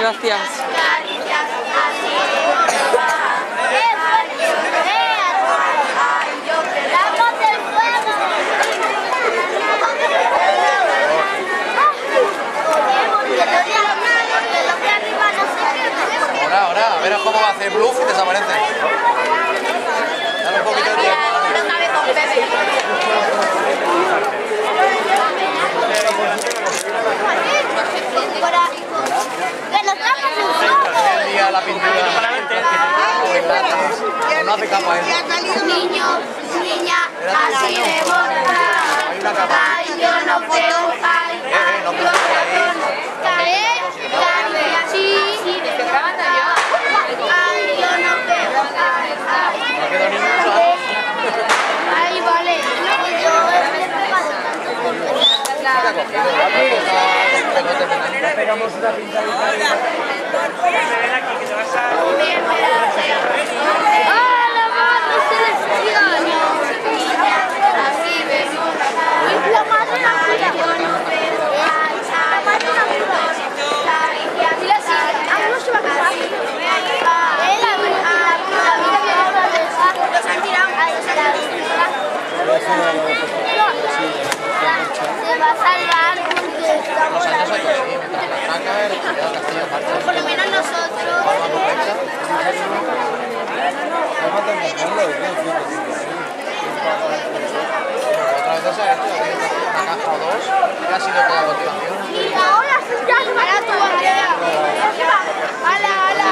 Gracias. Ahora, a ver cómo va a hacer bluff y desaparece. Dale un poquito de tiempo. El día la pintura. No hace capa él. Niño, niña, así de borra. Ay, yo no puedo, ay, No puedo por ahí. sí, ay, yo no puedo, No quedó ni mucho. ay, vale, yo Pegamos una pintadita. se va a salvar porque estamos Los años hay así, mientras la ataca, el castillo marcha. por lo menos nosotros. Otra vez se ha hecho una caja o dos, que ha sido toda a continuación. Y ahora ya para tu Andrea. ¡Hala, hala!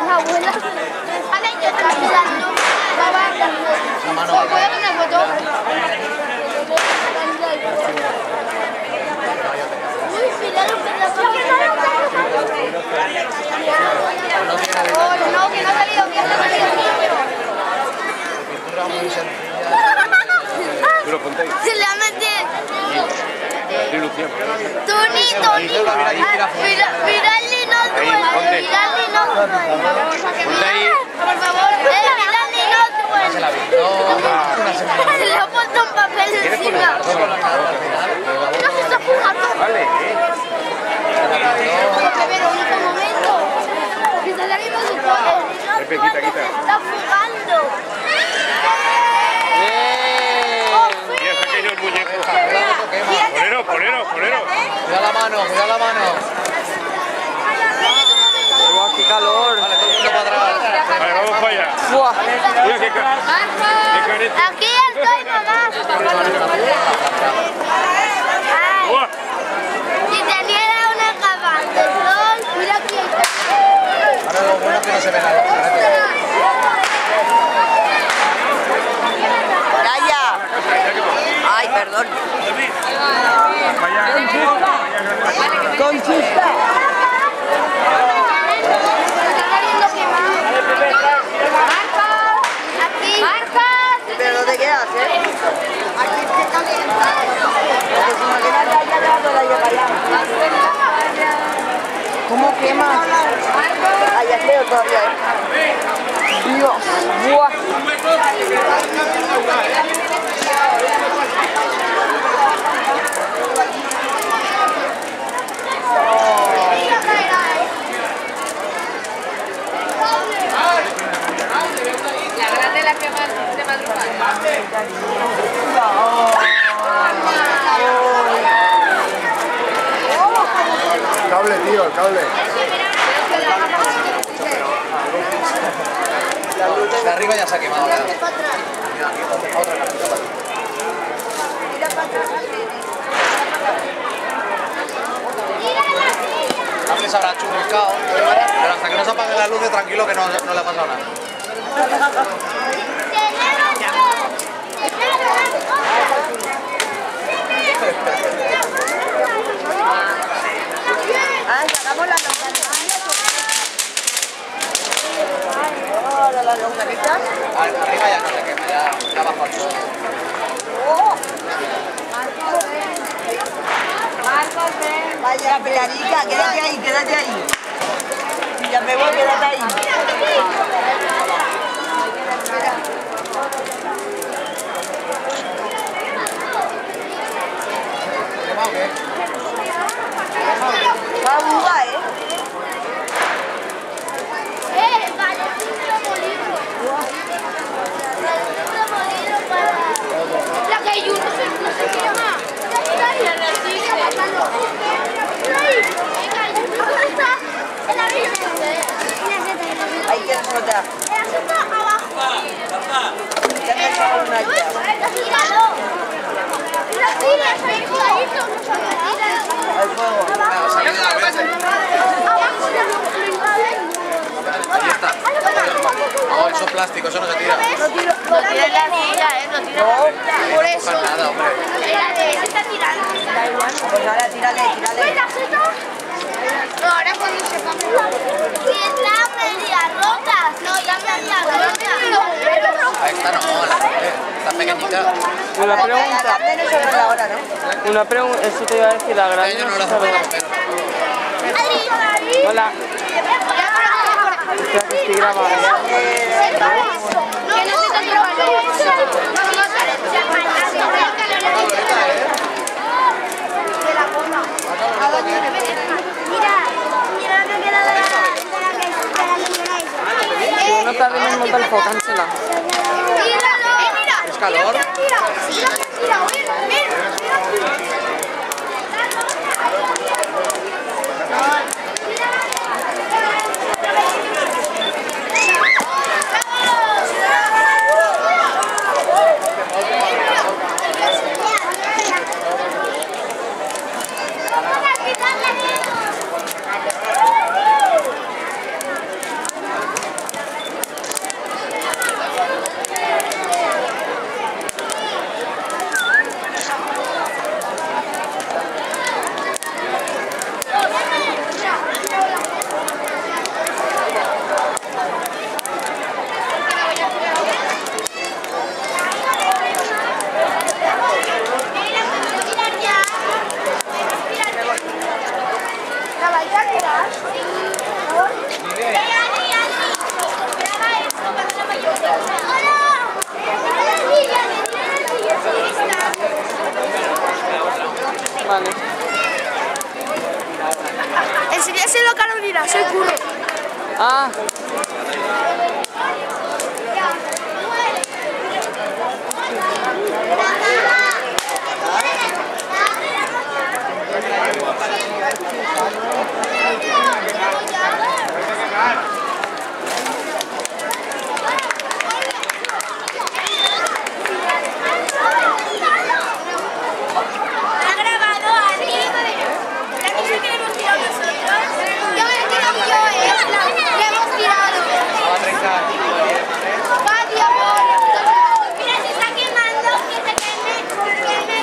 La abuela. ¡Hala, yo también! ¿Puedo hacer una foto? Uy, mira lo que nos ha salido. No, que no ha salido, que no ha salido. Pintura muy sencilla. Se le ha metido. Tony. Mirarle no duele. Mirarle no duele. Por favor, mirarle no duele. Se la pintó. Se le ha puesto un papel encima. No se está fugando. Vale. Pero en este momento. Que está saliendo su cuerpo. Quita. Se está fugando. Mira, saqué yo el muñeco. Ponero. Cuida la mano. ¡Qué calor! Vale, todo el mundo para atrás. Vale, vamos para allá. ¡Buah! Mira qué careta. Aquí estoy, mamá. Buah. Si teniera una capa de sol, mira aquí. Ahora lo bueno es que no se ven a los carretes. ¡Calla! ¡Ay, perdón! ¡Conchista! ¿Pero dónde quedas, ¿Cómo quema? Allá es feo todavía, Dios, ¡buah! La grande es la que más de madrugada. Cable, tío, el cable. De arriba ya se ha quemado. Mira, aquí otra cartita para ti. Cable se habrá churruscado, pero hasta que no se apague la luz, tranquilo que no le ha pasado nada. ¿Sacamos las longanitas? Arriba ya no se quema, ya bajo el sol. Vaya, Pilarica, quédate ahí. Ya me voy, quédate ahí. qué? Va a bugar, ¿eh? Vale, la que yo no sé qué llama. Ahí tienes otra. Abajo. Ya me he echado una ya. Al fuego. Ahí está. Oh, eso es plástico, eso no se tira. Lo tira en la silla, lo tira. No, Por eso. No nada, hombre. Está tirando. da igual. Pues ahora tírale. No, ahora cuando se cambia. Y está media rota. No, ya media rota. Ahí está, no, está pequeñita. Una La pregunta, grande no se ve ahora, ¿no? una pregunta, eso te iba a decir, la grande Yo no no se la sabe. Hola, espera que estoy grabando. Si no tarda en montar el foto, cancela. ¿Es calor? Vale. Enseñáselo a Carolina, soy culo. Ah, ¿Ha grabado alguien? ¿La música que hemos tirado nosotros? Yo me he tirado yo, la hemos tirado. Va a trincar. Vaya, amor. Mira, se está quemando, que se queme.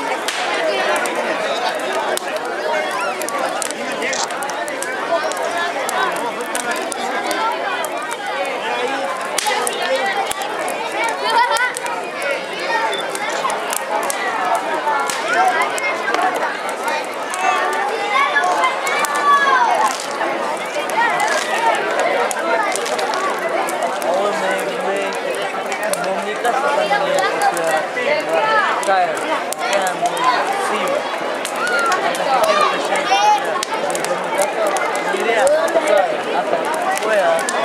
cae. Mi idea, hasta que pueda.